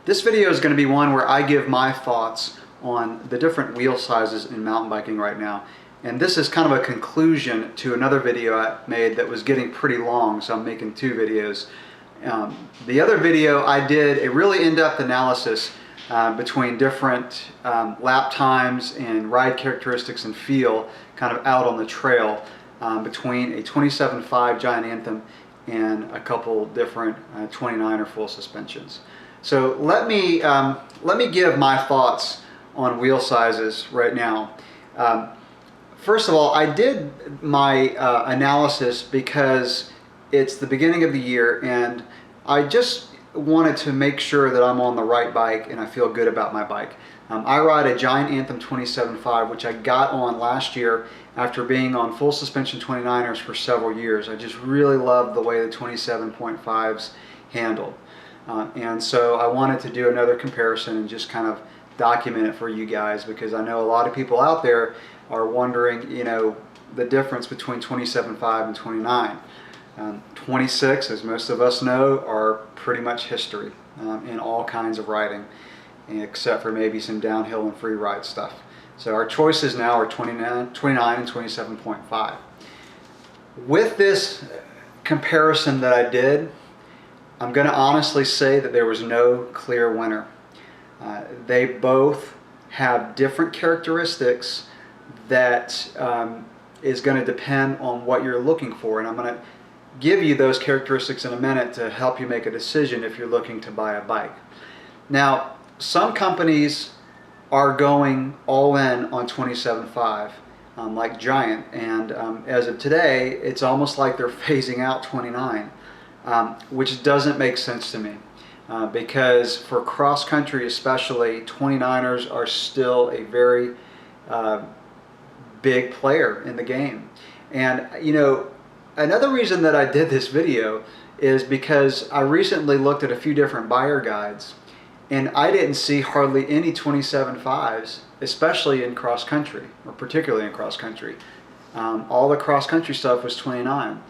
This video is going to be one where I give my thoughts on the different wheel sizes in mountain biking right now. And this is kind of a conclusion to another video I made that was getting pretty long, so I'm making two videos. The other video I did a really in-depth analysis between different lap times and ride characteristics and feel kind of out on the trail between a 27.5 Giant Anthem and a couple different 29er full suspensions. So let me give my thoughts on wheel sizes right now. First of all, I did my analysis because it's the beginning of the year and I just wanted to make sure that I'm on the right bike and I feel good about my bike. I ride a Giant Anthem 27.5, which I got on last year after being on full suspension 29ers for several years. I just really loved the way the 27.5s handled. And so I wanted to do another comparison and just kind of document it for you guys, because I know a lot of people out there are wondering, you know, the difference between 27.5 and 29. 26, as most of us know, are pretty much history in all kinds of riding, except for maybe some downhill and free ride stuff. So our choices now are 29 and 27.5. With this comparison that I did, I'm going to honestly say that there was no clear winner. They both have different characteristics that is going to depend on what you're looking for, and I'm going to give you those characteristics in a minute to help you make a decision if you're looking to buy a bike. Now, some companies are going all in on 27.5, like Giant, and as of today, it's almost like they're phasing out 29, which doesn't make sense to me. Because for cross country especially, 29ers are still a very big player in the game. And you know, another reason that I did this video is because I recently looked at a few different buyer guides and I didn't see hardly any 27.5s, especially in cross country, or particularly in cross country. All the cross country stuff was 29.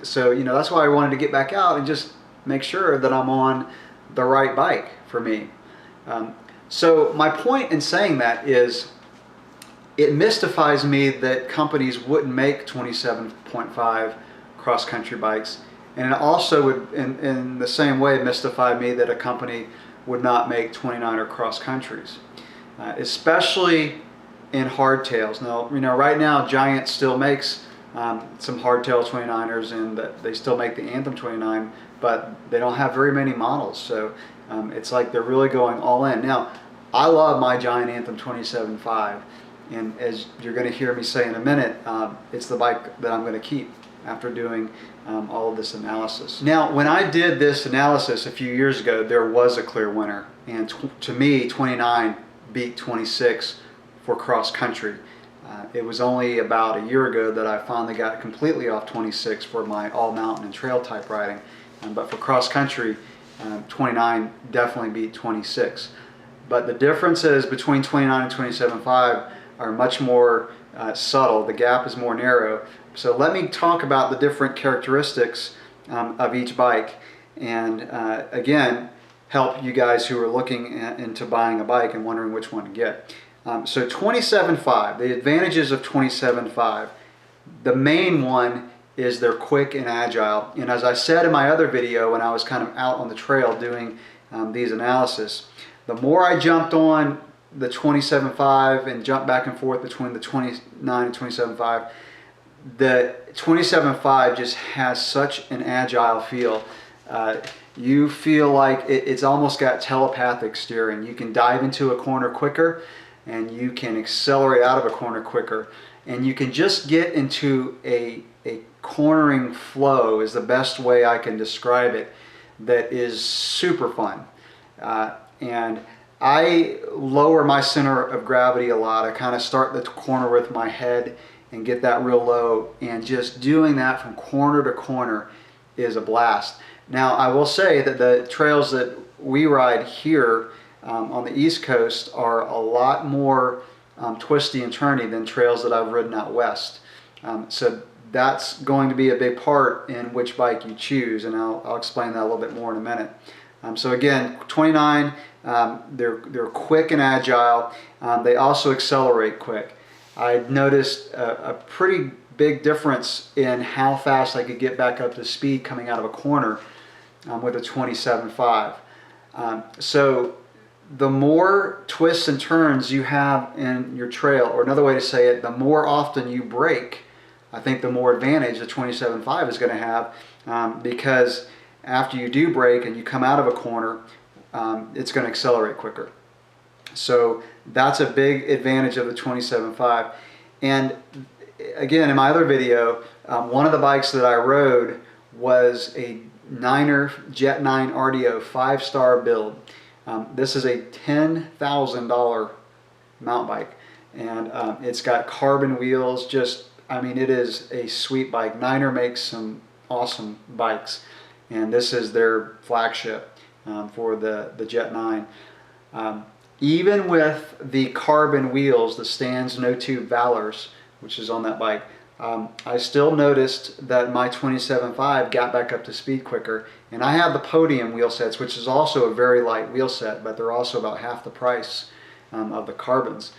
So you know, that's why I wanted to get back out and just make sure that I'm on the right bike for me. So my point in saying that is, it mystifies me that companies wouldn't make 27.5 cross-country bikes, and it also would, in the same way, mystify me that a company would not make 29er cross-countries, especially in hardtails. Now, you know, right now Giant still makes some hardtail 29ers, and they still make the Anthem 29, but they don't have very many models, so it's like they're really going all in. Now, I love my Giant Anthem 27.5, and as you're going to hear me say in a minute, it's the bike that I'm going to keep after doing all of this analysis. Now, when I did this analysis a few years ago, there was a clear winner, and to me, 29 beat 26 for cross country. It was only about a year ago that I finally got completely off 26 for my all mountain and trail type riding. But for cross country, 29 definitely beat 26. But the differences between 29 and 27.5 are much more subtle. The gap is more narrow. So let me talk about the different characteristics of each bike, and again, help you guys who are looking into buying a bike and wondering which one to get. So 27.5, the advantages of 27.5. The main one is they're quick and agile. And as I said in my other video when I was kind of out on the trail doing these analysis, the more I jumped on the 27.5 and jumped back and forth between the 29 and 27.5, the 27.5 just has such an agile feel. You feel like it's almost got telepathic steering. You can dive into a corner quicker, and you can accelerate out of a corner quicker, and you can just get into a cornering flow, is the best way I can describe it, that is super fun. And I lower my center of gravity a lot. I kind of start the corner with my head and get that real low, and just doing that from corner to corner is a blast. Now, I will say that the trails that we ride here on the East Coast are a lot more twisty and turny than trails that I've ridden out west. So that's going to be a big part in which bike you choose, and I'll explain that a little bit more in a minute. So again, 29, they're quick and agile. They also accelerate quick. I noticed a pretty big difference in how fast I could get back up to speed coming out of a corner with a 27.5. So the more twists and turns you have in your trail, or another way to say it, the more often you brake, I think the more advantage the 27.5 is going to have, because after you do brake and you come out of a corner, it's going to accelerate quicker. So that's a big advantage of the 27.5. And again, in my other video, one of the bikes that I rode was a Niner Jet 9 RDO 5-star build. This is a $10,000 mountain bike, and it's got carbon wheels. Just, I mean, it is a sweet bike. Niner makes some awesome bikes, and this is their flagship for the Jet 9. Even with the carbon wheels, the Stans No Tube Valors, which is on that bike, I still noticed that my 27.5 got back up to speed quicker. And I have the Podium wheel sets, which is also a very light wheel set, but they're also about half the price of the carbons.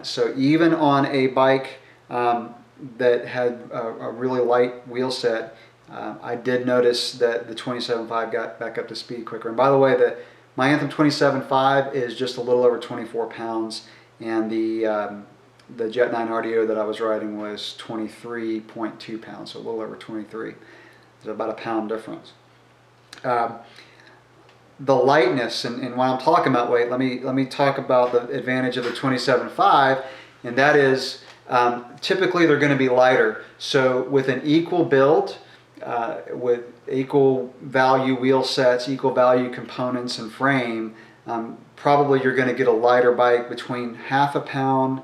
So even on a bike that had a really light wheel set, I did notice that the 27.5 got back up to speed quicker. And by the way, my Anthem 27.5 is just a little over 24 pounds, and the Jet 9 RDO that I was riding was 23.2 pounds, so a little over 23. There's about a pound difference. The lightness, and when I'm talking about weight, let me talk about the advantage of the 27.5, and that is typically they're going to be lighter. So with an equal build, with equal value wheel sets, equal value components and frame, probably you're going to get a lighter bike, between half a pound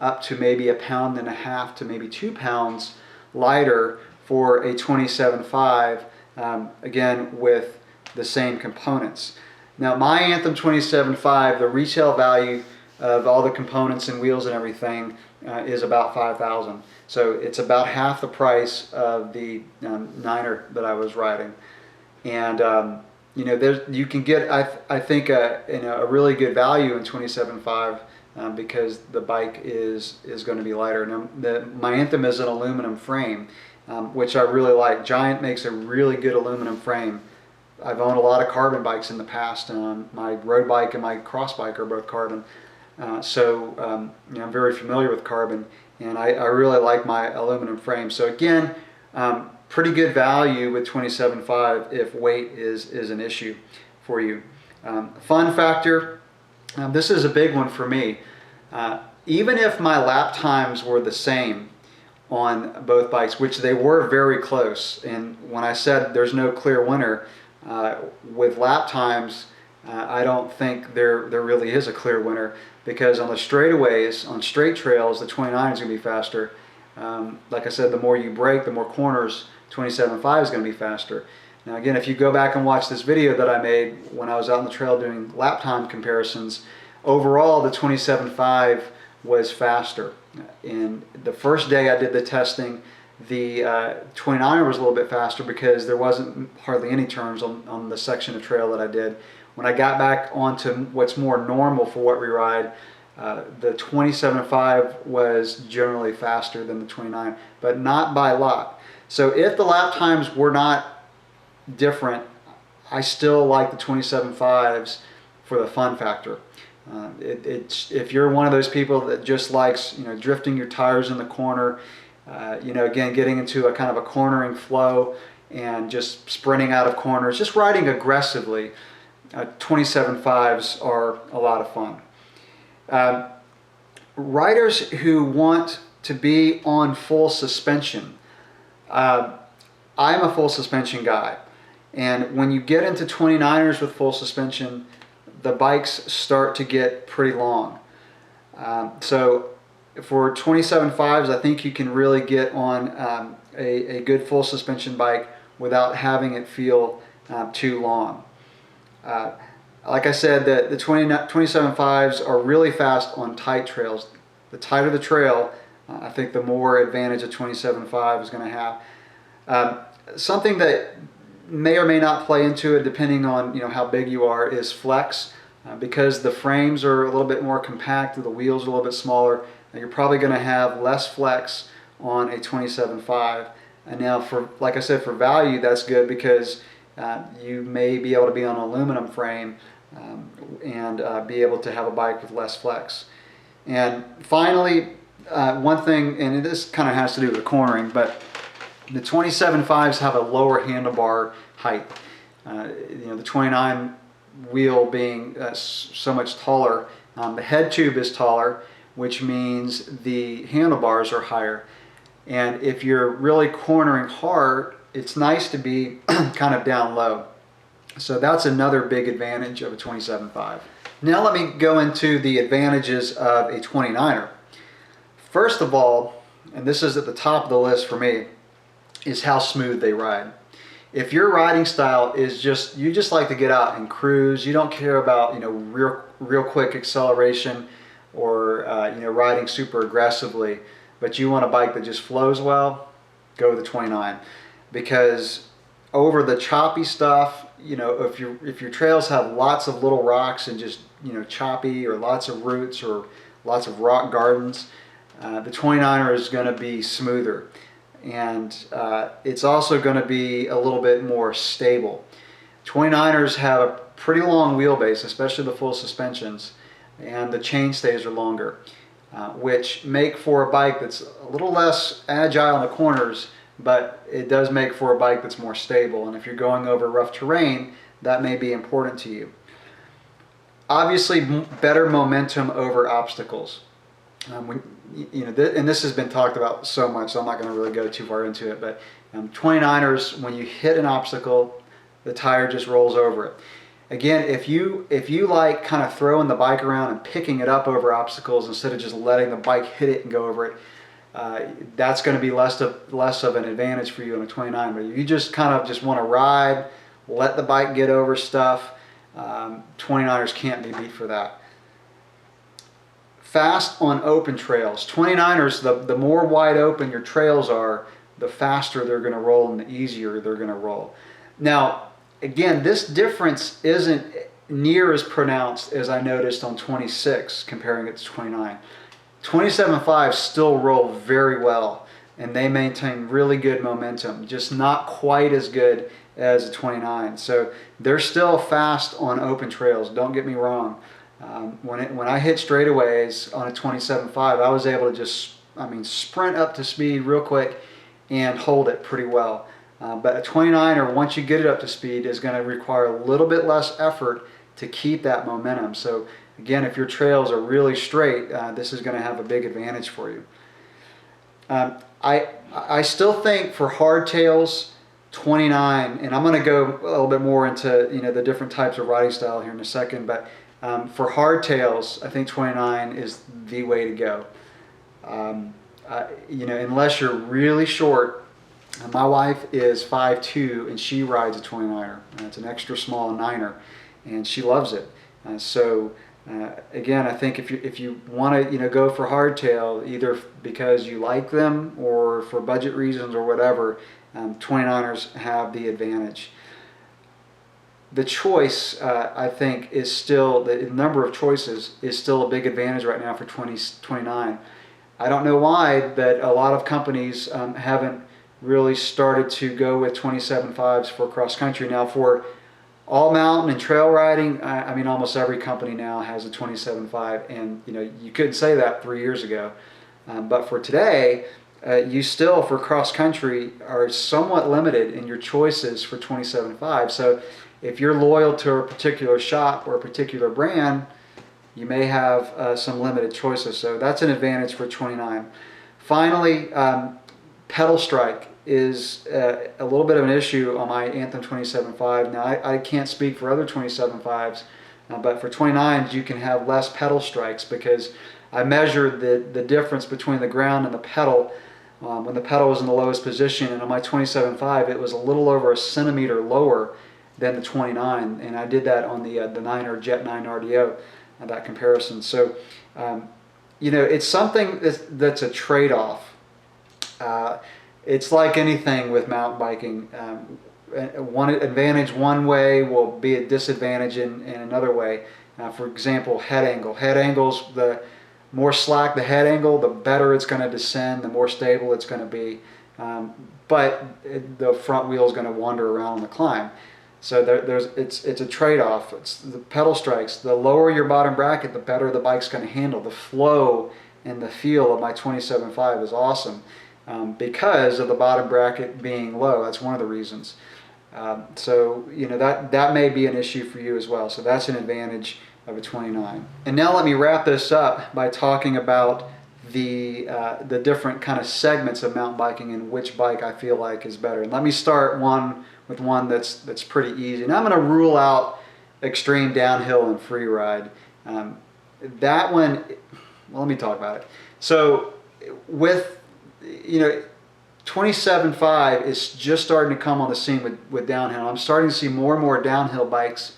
up to maybe a pound and a half to maybe 2 pounds lighter for a 27.5, again with the same components. Now my Anthem 27.5, the retail value of all the components and wheels and everything is about $5,000. So it's about half the price of the Niner that I was riding. And you know, you can get, I think, a really good value in 27.5 because the bike is going to be lighter. Now, my Anthem is an aluminum frame, which I really like. Giant makes a really good aluminum frame. I've owned a lot of carbon bikes in the past. My road bike and my cross bike are both carbon. So you know, I'm very familiar with carbon, and I really like my aluminum frame. So again, pretty good value with 27.5 if weight is an issue for you. Fun factor, this is a big one for me. Even if my lap times were the same on both bikes, which they were very close, and when I said there's no clear winner, with lap times, I don't think there really is a clear winner, because on the straightaways, on straight trails, the 29 is going to be faster. Like I said, the more you brake, the more corners, 27.5 is going to be faster. Now again, if you go back and watch this video that I made when I was out on the trail doing lap time comparisons, overall the 27.5 was faster. And the first day I did the testing, the 29 was a little bit faster because there wasn't hardly any turns on the section of trail that I did. When I got back onto what's more normal for what we ride, the 27.5 was generally faster than the 29, but not by a lot. So if the lap times were not different, I still like the 27.5s for the fun factor. If you're one of those people that just likes, you know, drifting your tires in the corner, you know, again, getting into a kind of a cornering flow and just sprinting out of corners, just riding aggressively, 27.5s are a lot of fun. Riders who want to be on full suspension, I'm a full suspension guy, and when you get into 29ers with full suspension, the bikes start to get pretty long. So for 27.5s, I think you can really get on a good full suspension bike without having it feel too long. Like I said, the 27.5s are really fast on tight trails. The tighter the trail, I think the more advantage a 27.5 is going to have. Something that may or may not play into it depending on how big you are, is flex. Because the frames are a little bit more compact, the wheels are a little bit smaller, you're probably going to have less flex on a 27.5. And now, like I said, for value, that's good because you may be able to be on an aluminum frame and be able to have a bike with less flex. And finally, one thing, and this kind of has to do with the cornering, but the 27.5s have a lower handlebar height. The 29 wheel being so much taller, the head tube is taller, which means the handlebars are higher. And if you're really cornering hard, it's nice to be kind of down low. So that's another big advantage of a 27.5. Now let me go into the advantages of a 29er. First of all, and this is at the top of the list for me, is how smooth they ride. If your riding style is you just like to get out and cruise, you don't care about real quick acceleration or riding super aggressively, but you want a bike that just flows well, go with the 29. Because over the choppy stuff, if your trails have lots of little rocks and just choppy, or lots of roots or lots of rock gardens, the 29er is going to be smoother. And it's also going to be a little bit more stable. 29ers have a pretty long wheelbase, especially the full suspensions, and the chainstays are longer, which make for a bike that's a little less agile in the corners, but it does make for a bike that's more stable. And if you're going over rough terrain, that may be important to you. Obviously, better momentum over obstacles. And this has been talked about so much, so I'm not going to really go too far into it, but 29ers, when you hit an obstacle, the tire just rolls over it. Again, if you like kind of throwing the bike around and picking it up over obstacles instead of just letting the bike hit it and go over it, that's going to be less of an advantage for you on a 29. But if you just kind of just want to ride, let the bike get over stuff, 29ers can't be beat for that. Fast on open trails. 29ers, the more wide open your trails are, the faster they're going to roll and the easier they're going to roll. Now, again, this difference isn't near as pronounced as I noticed on 26 comparing it to 29. 27.5s still roll very well and they maintain really good momentum, just not quite as good as a 29. So they're still fast on open trails, don't get me wrong. When I hit straightaways on a 27.5, I was able to just, sprint up to speed real quick and hold it pretty well. But a 29er, once you get it up to speed, is going to require a little bit less effort to keep that momentum. So again, if your trails are really straight, this is going to have a big advantage for you. I still think for hardtails, 29, and I'm going to go a little bit more into the different types of riding style here in a second, but for hardtails, I think 29 is the way to go. Unless you're really short. My wife is 5'2", and she rides a 29er. It's an extra small 9er, and she loves it. Again, I think if you want to go for hardtail, either because you like them or for budget reasons or whatever, 29ers have the advantage. The choice, I think, is still, the number of choices is still a big advantage right now for 29. I don't know why, but a lot of companies haven't really started to go with 27.5s for cross country. Now for all mountain and trail riding, almost every company now has a 27.5, and you couldn't say that 3 years ago. But for today, you still, for cross country, are somewhat limited in your choices for 27.5. So if you're loyal to a particular shop or a particular brand, you may have some limited choices. So that's an advantage for 29. Finally, Petal Strike is a little bit of an issue on my Anthem 27.5. Now, I can't speak for other 27.5s, but for 29s, you can have less pedal strikes because I measured the difference between the ground and the pedal when the pedal was in the lowest position, and on my 27.5, it was a little over a centimeter lower than the 29, and I did that on the 9er Jet 9 RDO, that comparison. So, it's something that's a trade-off. It's like anything with mountain biking. one advantage one way will be a disadvantage in another way. For example, head angle. Head angles, the more slack the head angle, the better it's going to descend, the more stable it's going to be. But the front wheel is going to wander around on the climb. So it's a trade-off. It's the pedal strikes. The lower your bottom bracket, the better the bike's going to handle. The flow and the feel of my 27.5 is awesome because of the bottom bracket being low. That's one of the reasons. So that may be an issue for you as well. So that's an advantage of a 29. And now let me wrap this up by talking about the different kind of segments of mountain biking and which bike I feel like is better. And let me start with one that's pretty easy. And I'm going to rule out extreme downhill and free ride. That one, well, let me talk about it. So with 27.5 is just starting to come on the scene with downhill. I'm starting to see more and more downhill bikes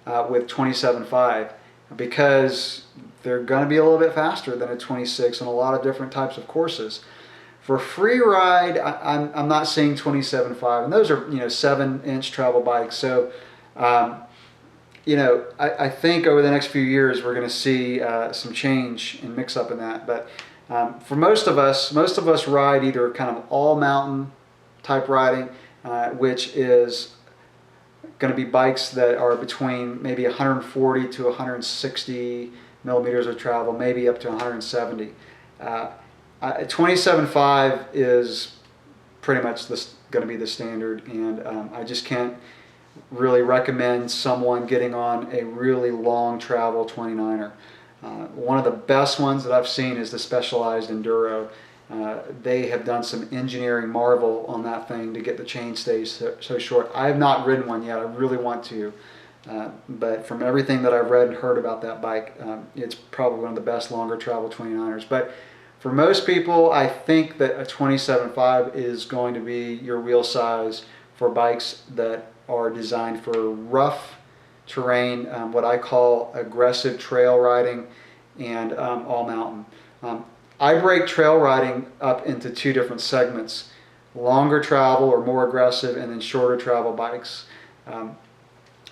with 27.5 because they're going to be a little bit faster than a 26 on a lot of different types of courses. For free ride, I'm not seeing 27.5, and those are 7-inch travel bikes. So I think over the next few years we're going to see some change and mix up in that. But for most of us ride either kind of all mountain type riding, which is going to be bikes that are between maybe 140 to 160 millimeters of travel, maybe up to 170. 27.5 is pretty much going to be the standard, and I just can't really recommend someone getting on a really long travel 29er. One of the best ones that I've seen is the Specialized Enduro. They have done some engineering marvel on that thing to get the chain stays so short. I have not ridden one yet. I really want to. But from everything that I've read and heard about that bike, it's probably one of the best longer travel 29ers. But for most people, I think that a 27.5 is going to be your wheel size for bikes that are designed for rough terrain, what I call aggressive trail riding, and all mountain. I break trail riding up into two different segments: longer travel or more aggressive, and then shorter travel bikes.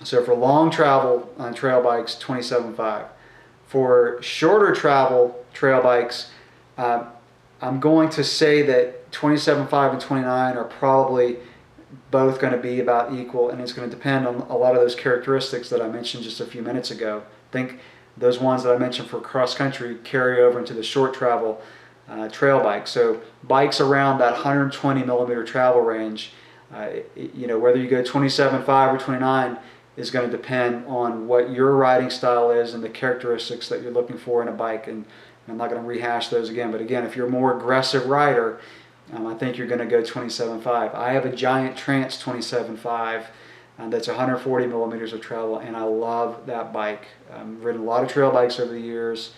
So for long travel on trail bikes, 27.5. For shorter travel trail bikes, I'm going to say that 27.5 and 29 are probably both going to be about equal, and it's going to depend on a lot of those characteristics that I mentioned just a few minutes ago. I think those ones that I mentioned for cross country carry over into the short travel trail bike. So bikes around that 120 millimeter travel range, whether you go 27.5 or 29 is going to depend on what your riding style is and the characteristics that you're looking for in a bike. And I'm not going to rehash those again, but again, if you're a more aggressive rider, I think you're going to go 27.5. I have a Giant Trance 27.5 that's 140 millimeters of travel, and I love that bike. I've ridden a lot of trail bikes over the years,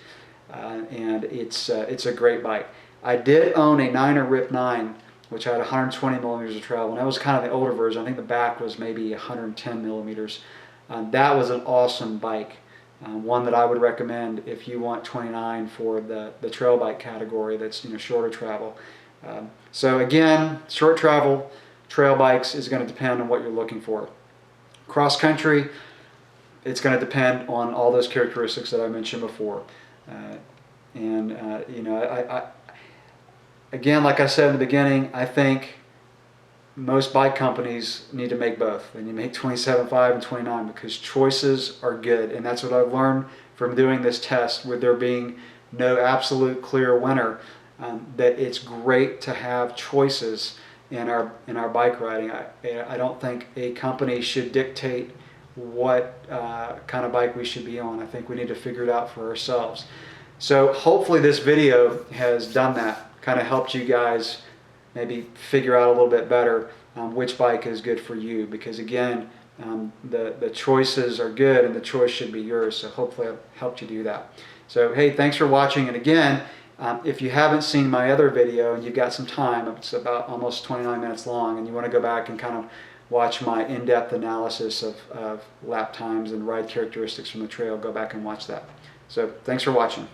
and it's a great bike. I did own a 9er Rip 9, which had 120 millimeters of travel, and that was kind of the older version. I think the back was maybe 110 millimeters. That was an awesome bike. One that I would recommend if you want 29 for the trail bike category that's shorter travel. So again, short travel trail bikes is going to depend on what you're looking for. Cross country, it's going to depend on all those characteristics that I mentioned before. Again, like I said in the beginning, I think most bike companies need to make both. They need to make 27.5 and 29 because choices are good, and that's what I've learned from doing this test, with there being no absolute clear winner. That it's great to have choices in our bike riding. I don't think a company should dictate what kind of bike we should be on. I think we need to figure it out for ourselves. So hopefully this video has done that, kind of helped you guys maybe figure out a little bit better which bike is good for you, because again, the choices are good and the choice should be yours. So hopefully I've helped you do that. So hey, thanks for watching, and again, if you haven't seen my other video and you've got some time, it's about almost 29 minutes long, and you want to go back and kind of watch my in-depth analysis of lap times and ride characteristics from the trail, go back and watch that. So thanks for watching.